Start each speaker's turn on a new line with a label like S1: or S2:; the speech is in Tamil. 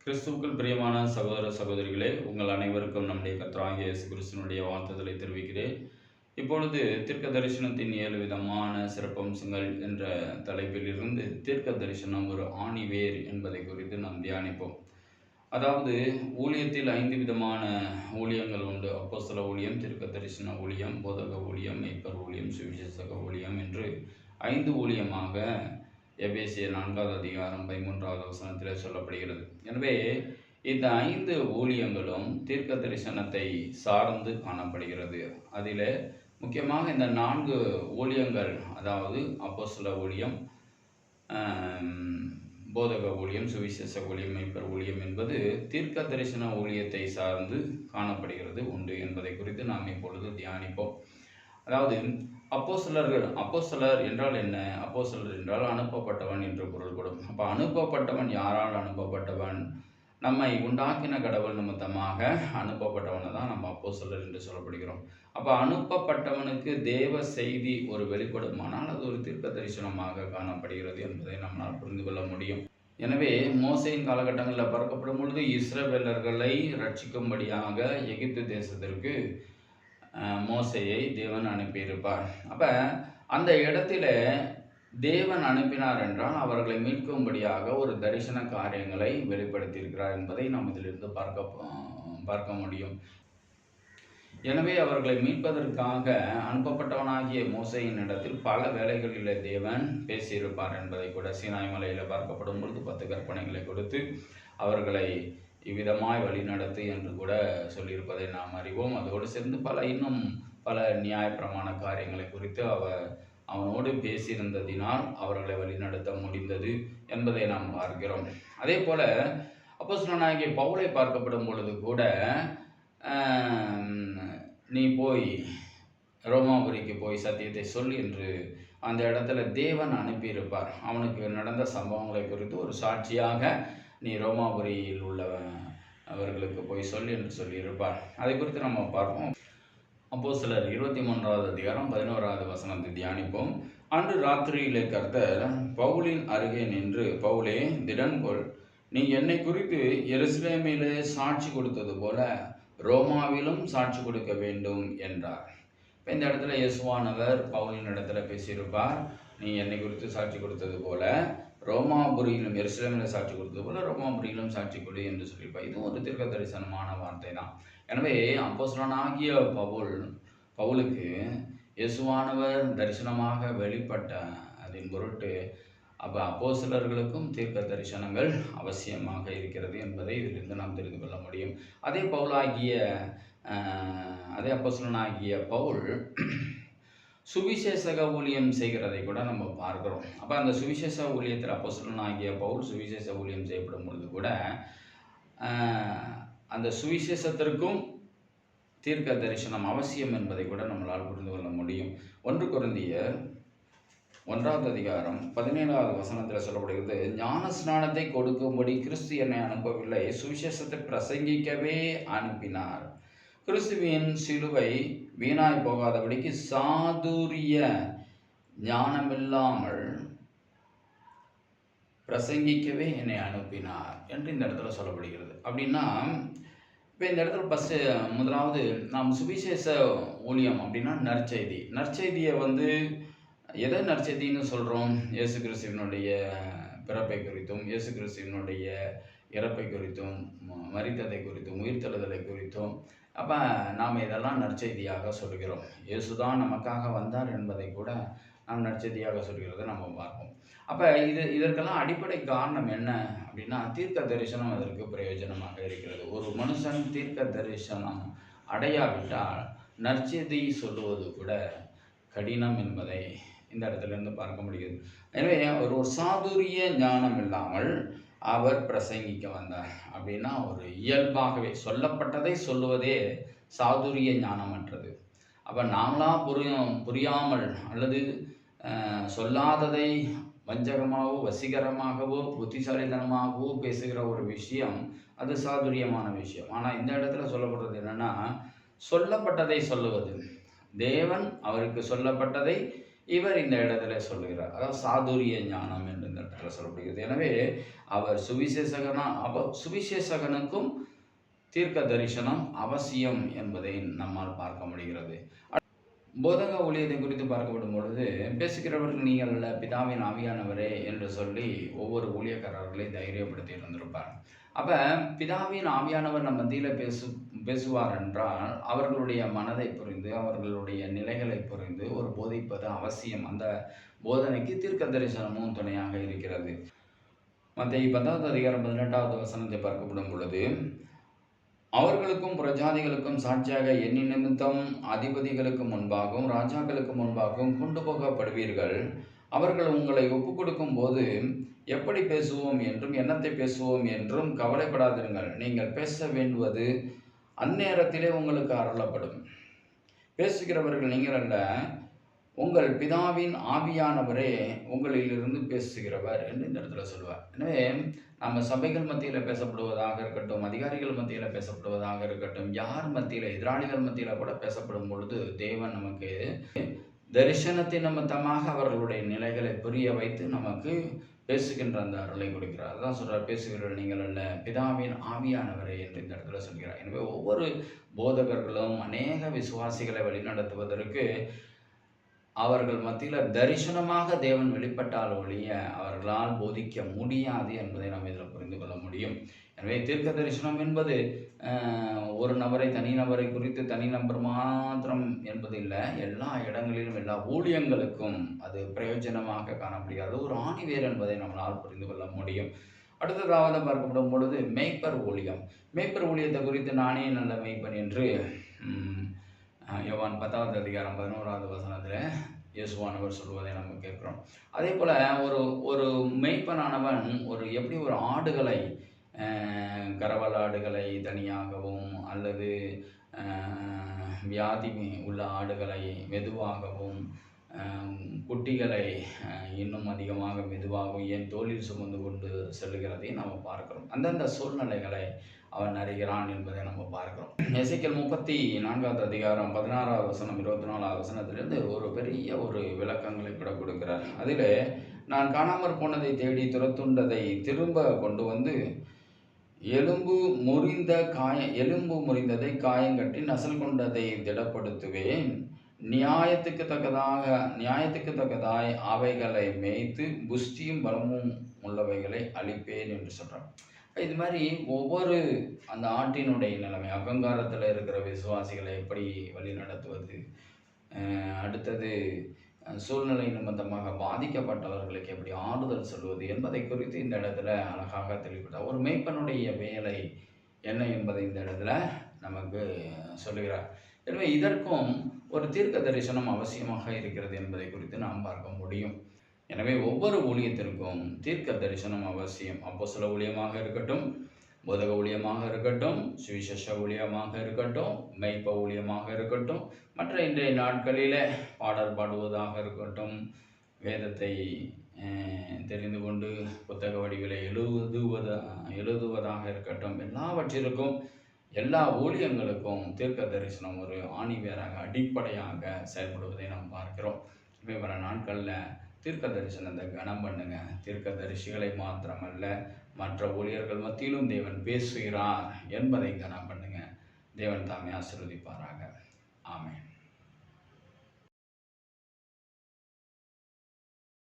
S1: கிறிஸ்துவுக்குள் பிரியமான சகோதர சகோதரிகளே, உங்கள் அனைவருக்கும் நம்முடைய கர்த்தராகிய இயேசு கிறிஸ்துவினுடைய வாழ்த்துதலை தெரிவிக்கிறேன். இப்பொழுது தீர்க்க தரிசனத்தின் 7 விதமான சிறப்பம்சங்கள் என்ற தலைப்பில் இருந்து தீர்க்க தரிசனம் ஒரு ஆணிவேர் என்பதை குறித்து நாம் தியானிப்போம். அதாவது ஊழியத்தில் 5 விதமான ஊழியங்கள் உண்டு. அப்போஸ்தல ஊழியம், தீர்க்க தரிசன ஊழியம், போதக ஊழியம், மேய்ப்பர் ஊழியம், சுவிசேஷக ஊழியம் என்று 5 ஊழியமாக எபேசியர் 4வது அதிகாரம் 13வது வசனத்தில் சொல்லப்படுகிறது. எனவே இந்த 5 ஊழியங்களும் தீர்க்க தரிசனத்தை சார்ந்து காணப்படுகிறது. அதில் முக்கியமாக இந்த 4 ஊழியங்கள், அதாவது அப்போஸ்தல ஊழியம், போதக ஊழியம், சுவிசேஷ ஊழியம், மேய்ப்பர் ஊழியம் என்பது தீர்க்க தரிசன ஊழியத்தை சார்ந்து காணப்படுகிறது உண்டு என்பதை குறித்து நாம் இப்பொழுது தியானிப்போம். அதாவது அப்போஸ்தலர் என்றால் என்ன? அப்போஸ்தலர் என்றால் அனுப்பப்பட்டவன் என்று பொருள்படும். அப்போ அனுப்பப்பட்டவன் யாரால் அனுப்பப்பட்டவன்? நம்மை உண்டாக்கின கடவுள் நிமித்தமாக அனுப்பப்பட்டவனை தான் நம்ம அப்போஸ்தலர் என்று சொல்லப்படுகிறோம். அப்போ அனுப்பப்பட்டவனுக்கு தேவ செய்தி ஒரு வெளிப்படுமானால் அது ஒரு தீர்க்க தரிசனமாக காணப்படுகிறது என்பதை நம்மால் புரிந்து கொள்ள முடியும். எனவே மோசேயின் காலகட்டங்களில் பார்க்கப்படும் பொழுது இஸ்ரவேலர்களை ரட்சிக்கும்படியாக எகிப்து தேசத்திற்கு மோசேயை தேவன் அனுப்பியிருப்பார். அப்போ அந்த இடத்துல தேவன் அனுப்பினார் என்றால் அவர்களை மீட்கும்படியாக ஒரு தரிசன காரியங்களை வெளிப்படுத்தியிருக்கிறார் என்பதை நாம் இதிலிருந்து பார்க்க முடியும். எனவே அவர்களை மீட்பதற்காக அனுப்பப்பட்டவனாகிய மோசேயின் இடத்தில் பல வேளைகளில் தேவன் பேசியிருப்பார் என்பதை கூட சீனாய் மலையில் பார்க்கப்படும் பொழுது 10 கற்பனைகளை கொடுத்து அவர்களை இவ்விதமாய் வழிநடத்து என்று கூட சொல்லியிருப்பதை நாம் அறிவோம். அதோடு சேர்ந்து இன்னும் பல நியாயப்பிரமாண காரியங்களை குறித்து அவனோடு பேசியிருந்ததினால் அவர்களை வழிநடத்த முடிந்தது என்பதை நாம் பார்க்கிறோம். அதே போல அப்போஸ்தலனாகிய பவுலை பார்க்கப்படும் பொழுது கூட நீ போய் ரோமாபுரிக்கு போய் சத்தியத்தை சொல் என்று அந்த இடத்துல தேவன் அனுப்பியிருப்பார். அவனுக்கு நடந்த சம்பவங்களை குறித்து ஒரு சாட்சியாக நீ ரோமாபுரியில் உள்ள அவர்களுக்கு போய் சொல் என்று சொல்லியிருப்பார். அதை குறித்து நம்ம பார்ப்போம். அப்போஸ்தலர் 23வது அதிகாரம் 11வது வசனத்தை தியானிப்போம். அன்று ராத்திரியிலே கர்த்தர் பவுலின் அருகே நின்று, பவுலே திடன்கொள், நீ என்னை குறித்து எருசலேமிலே சாட்சி கொடுத்தது போல ரோமாவிலும் சாட்சி கொடுக்க வேண்டும் என்றார். இப்போ இந்த இடத்துல இயேசுவானவர் பவுலின் இடத்துல பேசியிருப்பார். நீ என்னை குறித்து சாட்சி கொடுத்தது போல ரோமாபுரியிலும், எருசலேமில் சாட்சி கொடுத்தது போல ரோமாபுரியிலும் சாட்சி கொடு என்று சொல்லியிருப்பார். இதுவும் ஒரு தீர்க்க தரிசனமான வார்த்தை தான். எனவே அப்போஸ்தலனாகிய பவுலுக்கு இயேசுவானவர் தரிசனமாக வெளிப்பட்ட அதன் பொருட்டு அப்போ அப்போஸ்தலர்களுக்கும் தீர்க்க தரிசனங்கள் அவசியமாக இருக்கிறது என்பதை இதிலிருந்து நாம் தெரிந்து கொள்ள முடியும். அதே அப்போஸ்தலனாகிய பவுல் சுவிசேஷக ஊழியம் செய்கிறதை கூட நம்ம பார்க்கிறோம். அப்போ அந்த சுவிசேஷ ஊழியத்தில் அப்போஸ்தலனாகிய பவுல் சுவிசேஷ ஊழியம் செய்யப்படும் பொழுது கூட அந்த சுவிசேஷத்திற்கும் தீர்க்க தரிசனம் அவசியம் என்பதை கூட நம்மளால் புரிந்து கொள்ள முடியும். 1 கொரிந்தியர் 1வது அதிகாரம் 17வது வசனத்தில் சொல்லப்படுகிறது, ஞான ஸ்நானத்தை கொடுக்கும்படி கிறிஸ்து என்னை அனுப்பவில்லை, சுவிசேஷத்தை பிரசங்கிக்கவே அனுப்பினார். கிறிஸ்துவின் சிலுவை வீணாய் போகாதபடிக்கு சாதுரிய ஞானமில்லாமல் பிரசங்கிக்கவே என்னை அனுப்பினார் என்று இந்த இடத்துல சொல்லப்படுகிறது. அப்படின்னா இப்போ இந்த இடத்துல முதலாவது நாம் சுவிசேஷ ஊழியம் அப்படின்னா நற்செய்தியை எதை நற்செய்தின்னு சொல்கிறோம்? இயேசு கிறிஸ்துவினுடைய பிறப்பை குறித்தும், இயேசு கிறிஸ்துவினுடைய இறப்பை குறித்தும், மரித்ததை குறித்தும், உயிர்த்தெழுதலை குறித்தும் அப்போ நாம் இதெல்லாம் நற்செய்தியாக சொல்கிறோம். இயேசுதான் நமக்காக வந்தார் என்பதை கூட நாம் நற்செய்தியாக சொல்கிறத நம்ம பார்ப்போம். அப்போ இதற்கெல்லாம் அடிப்படை காரணம் என்ன அப்படின்னா தீர்க்க தரிசனம் அதற்கு பிரயோஜனமாக இருக்கிறது. ஒரு மனுஷன் தீர்க்க தரிசனம் அடையாவிட்டால் நற்செய்தி சொல்லுவது கூட கடினம் என்பதை இந்த இடத்துல இருந்து பார்க்க முடிகிறது. எனவே ஒரு சாதுரிய ஞானம் இல்லாமல் அவர் பிரசங்கிக்க வந்தார். அப்படின்னா ஒரு இயல்பாகவே சொல்லப்பட்டதை சொல்லுவதே சாதுரிய ஞானமற்றது. அப்போ நாமளாக புரியாமல் அல்லது சொல்லாததை வஞ்சகமாகவோ வசீகரமாகவோ புத்திசாலித்தனமாகவோ பேசுகிற ஒரு விஷயம் அது சாதுரியமான விஷயம். ஆனால் இந்த இடத்துல சொல்லப்படுறது என்னென்னா சொல்லப்பட்டதை சொல்லுவது. தேவன் அவருக்கு சொல்லப்பட்டதை இவர் இந்த இடத்துல சொல்லுகிறார். அதாவது சாதுரிய ஞானம் என்று இந்த இடத்துல சொல்லப்படுகிறது. எனவே அவர் சுவிசேஷகனுக்கும் தீர்க்க தரிசனம் அவசியம் என்பதை நம்மால் பார்க்க முடிகிறது. போதக ஊழியத்தை குறித்து பார்க்கப்படும் பொழுது, பேசுகிறவர்கள் நீங்கள் அல்ல, பிதாவின் ஆவியானவரே என்று சொல்லி ஒவ்வொரு ஊழியக்காரர்களை தைரியப்படுத்தி இருந்திருப்பார். அப்ப பிதாவின் ஆவியானவர் நம் மத்தியில் பேசுவார் என்றால் அவர்களுடைய மனதை புரிந்து அவர்களுடைய நிலைகளை புரிந்து ஒரு போதிப்பது அவசியம். அந்த போதனைக்கு தீர்க்க தரிசனமும் துணையாக இருக்கிறது. மத்தேயு 10வது அதிகாரம் 18வது வசனத்தை பார்க்கப்படும் பொழுது, அவர்களுக்கும் புறஜாதிகளுக்கும் சாட்சியாக எண்ணி நிமித்தம் அதிபதிகளுக்கு முன்பாகவும் ராஜாக்களுக்கு முன்பாகவும் கொண்டு போகப்படுவீர்கள். அவர்கள் உங்களை ஒப்புக் கொடுக்கும் போது எப்படி பேசுவோம் என்றும் என்னத்தை பேசுவோம் என்றும் கவலைப்படாதிருங்கள். நீங்கள் பேச வேண்டுவது அந்நேரத்திலே உங்களுக்கு அருளப்படும். பேசுகிறவர்கள் நீங்கள் அல்ல, உங்கள் பிதாவின் ஆவியானவரே உங்களிலிருந்து பேசுகிறவர் என்று இந்த இடத்துல சொல்லுவார். எனவே நம்ம சபைகள் மத்தியில் பேசப்படுவதாக இருக்கட்டும், அதிகாரிகள் மத்தியில் பேசப்படுவதாக இருக்கட்டும், யார் மத்தியில், எதிராளிகள் மத்தியில் கூட பேசப்படும் பொழுது தேவன் நமக்கு தரிசனத்தின் நிமித்தமாக அவர்களுடைய நிலைகளை புரிய வைத்து நமக்கு பேசுகின்ற அந்த அருளை கொடுக்கிறார். அதுதான் சொல்கிறார், பேசுகிறவர்கள் நீங்கள் அல்ல, பிதாவின் ஆவியானவரே என்று இந்த இடத்துல சொல்கிறார். எனவே ஒவ்வொரு போதகர்களும் அநேக விசுவாசிகளை வழிநடத்துவதற்கு அவர்கள் மத்தியில் தரிசனமாக தேவன் வெளிப்பட்டால் ஒழிய அவர்களால் போதிக்க முடியாது என்பதை நாம் இதில் புரிந்து கொள்ள முடியும். எனவே தீர்க்க தரிசனம் என்பது ஒரு நபரை தனிநபரை குறித்து தனிநபர் மாத்திரம் என்பது இல்லை, எல்லா இடங்களிலும் எல்லா ஊழியங்களுக்கும் அது பிரயோஜனமாக காண முடியாது ஒரு ஆணிவேர் என்பதை நம்மளால் புரிந்து கொள்ள முடியும். அடுத்ததாவது பார்க்கப்படும் பொழுது மேய்ப்பர் ஊழியம். மேய்ப்பர் ஊழியத்தை குறித்து நானே நல்ல மேய்ப்பன் என்று யோவான் 10வது அதிகாரம் 11வது வசனத்தில் இயேசுவானவர் சொல்வதை நம்ம கேட்குறோம். அதே போல் ஒரு மெய்ப்பனானவன் எப்படி ஒரு ஆடுகளை கறவல் ஆடுகளை தனியாகவும் அல்லது வியாதி உள்ள ஆடுகளை மெதுவாகவும் குட்டிகளை இன்னும் அதிகமாக மெதுவாகவும் ஏன் தோளில் சுமந்து கொண்டு செல்லுகிறதை நம்ம பார்க்கிறோம். அந்தந்த சூழ்நிலைகளை அவன் அறிகிறான் என்பதை நம்ம பார்க்கிறோம். எசேக்கியேல் 34வது அதிகாரம் 16வது வசனம் 24வது வசனத்திலிருந்து ஒரு பெரிய விளக்கங்களை கூட கொடுக்கிறார். அதில் நான் காணாமற் போனதை தேடி துரத்துண்டதை திரும்ப கொண்டு வந்து எலும்பு முறிந்ததை காயங்கட்டி நசல் கொண்டதை திடப்படுத்துவேன். நியாயத்துக்கு தக்கதாய் அவைகளை மேய்த்து புஷ்டியும் பலமும் உள்ளவைகளை அழிப்பேன் என்று சொல்கிறார். இது மாதிரி ஒவ்வொரு அந்த ஆட்டினுடைய நிலைமை, அகங்காரத்தில் இருக்கிற விசுவாசிகளை எப்படி வழி நடத்துவது, அடுத்தது சூழ்நிலை நிமித்தமாக பாதிக்கப்பட்டவர்களுக்கு எப்படி ஆறுதல் சொல்வது என்பதை குறித்து இந்த இடத்துல அழகாக தெளிவுபட்டார். ஒரு மேய்ப்பனுடைய வேலை என்ன என்பதை இந்த இடத்துல நமக்கு சொல்லுகிறார். எனவே இதற்கும் ஒரு தீர்க்க தரிசனம் அவசியமாக இருக்கிறது என்பதை குறித்து நாம் பார்க்க முடியும். எனவே ஒவ்வொரு ஊழியத்திற்கும் தீர்க்க தரிசனம் அவசியம். அப்போஸ்தல ஊழியமாக இருக்கட்டும், போதக ஊழியமாக இருக்கட்டும், சுவிசேஷ ஊழியமாக இருக்கட்டும், மெய்ப்ப ஊழியமாக இருக்கட்டும், மற்ற இன்றைய நாட்களில் பாடல் பாடுவதாக இருக்கட்டும், வேதத்தை தெரிந்து கொண்டு புத்தக வடிவில் எழுதுவதாக இருக்கட்டும், எல்லாவற்றிற்கும் எல்லா ஊழியங்களுக்கும் தீர்க்க தரிசனம் ஒரு ஆணிவேராக அடிப்படையாக செயல்படுவதை நாம் பார்க்கிறோம். இப்போ வர நாட்களில் தீர்க்க தரிசனத்தை கனம் பண்ணுங்க. தீர்க்க தரிசிகளை மாத்திரமல்ல, மற்ற ஊழியர்கள் மத்தியிலும் தேவன் பேசுகிறார் என்பதை கனம் பண்ணுங்க. தேவன் தாமே ஆசீர்வதிப்பாராக. ஆமென்.